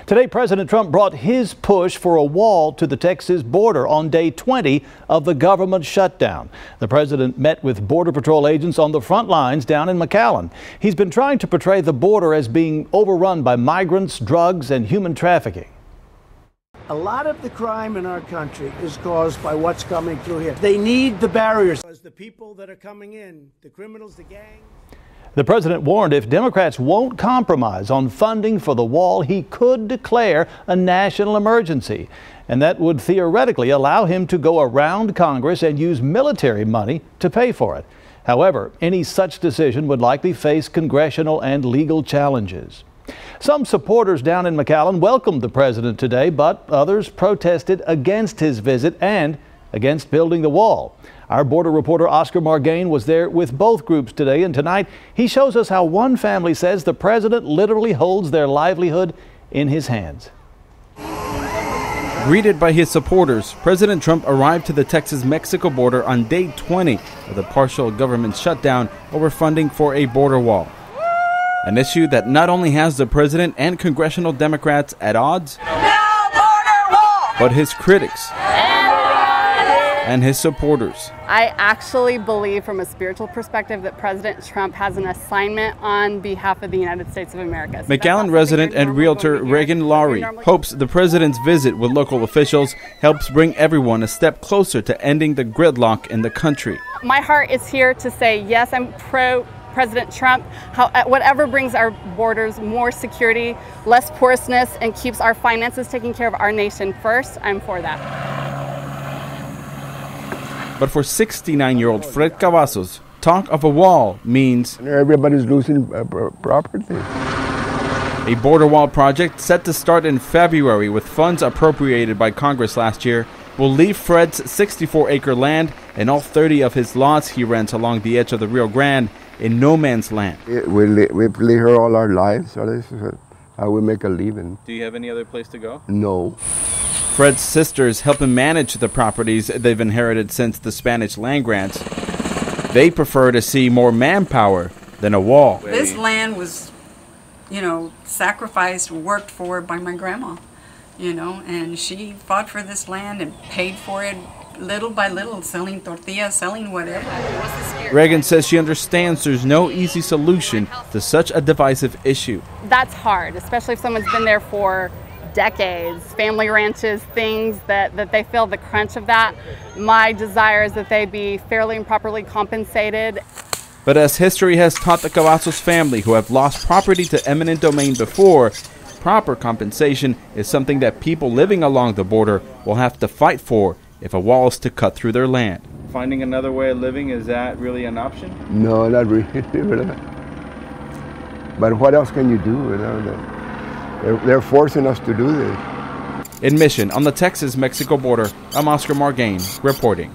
Today, President Trump brought his push for a wall to the Texas border on day 20 of the government shutdown. The president met with Border Patrol agents on the front lines down in McAllen. He's been trying to portray the border as being overrun by migrants, drugs, and human trafficking. A lot of the crime in our country is caused by what's coming through here. They need the barriers. Because the people that are coming in, the criminals, the gangs. The president warned if Democrats won't compromise on funding for the wall, he could declare a national emergency. And that would theoretically allow him to go around Congress and use military money to pay for it. However, any such decision would likely face congressional and legal challenges. Some supporters down in McAllen welcomed the president today, but others protested against his visit and against building the wall. Our border reporter Oscar Margain was there with both groups today, and tonight he shows us how one family says the president literally holds their livelihood in his hands. Greeted by his supporters, President Trump arrived to the Texas-Mexico border on day 20 of the partial government shutdown over funding for a border wall. An issue that not only has the president and congressional Democrats at odds, but his critics and his supporters. I actually believe from a spiritual perspective that President Trump has an assignment on behalf of the United States of America. So McAllen resident and realtor Reagan Lowry hopes the president's visit with local officials helps bring everyone a step closer to ending the gridlock in the country. My heart is here to say, yes, I'm pro President Trump. Whatever brings our borders more security, less porousness, and keeps our finances taking care of our nation first, I'm for that. But for 69-year-old Fred Cavazos, talk of a wall means everybody's losing property. A border wall project set to start in February with funds appropriated by Congress last year will leave Fred's 64-acre land and all 30 of his lots he rents along the edge of the Rio Grande in no man's land. We've lived here all our lives, so this is how we make a living. Do you have any other place to go? No. Fred's sisters help him manage the properties they've inherited since the Spanish land grants. They prefer to see more manpower than a wall. This land was, sacrificed, worked for by my grandma, and she fought for this land and paid for it little by little, selling tortillas, selling whatever. Reagan says she understands there's no easy solution to such a divisive issue. That's hard, especially if someone's been there for decades, family ranches, things that they feel the crunch of that. My desire is that they be fairly and properly compensated. But as history has taught the Cavazos family, who have lost property to eminent domain before, proper compensation is something that people living along the border will have to fight for if a wall is to cut through their land. Finding another way of living, is that really an option? No, not really. But what else can you do? They're forcing us to do this. In Mission, on the Texas-Mexico border, I'm Oscar Margain, reporting.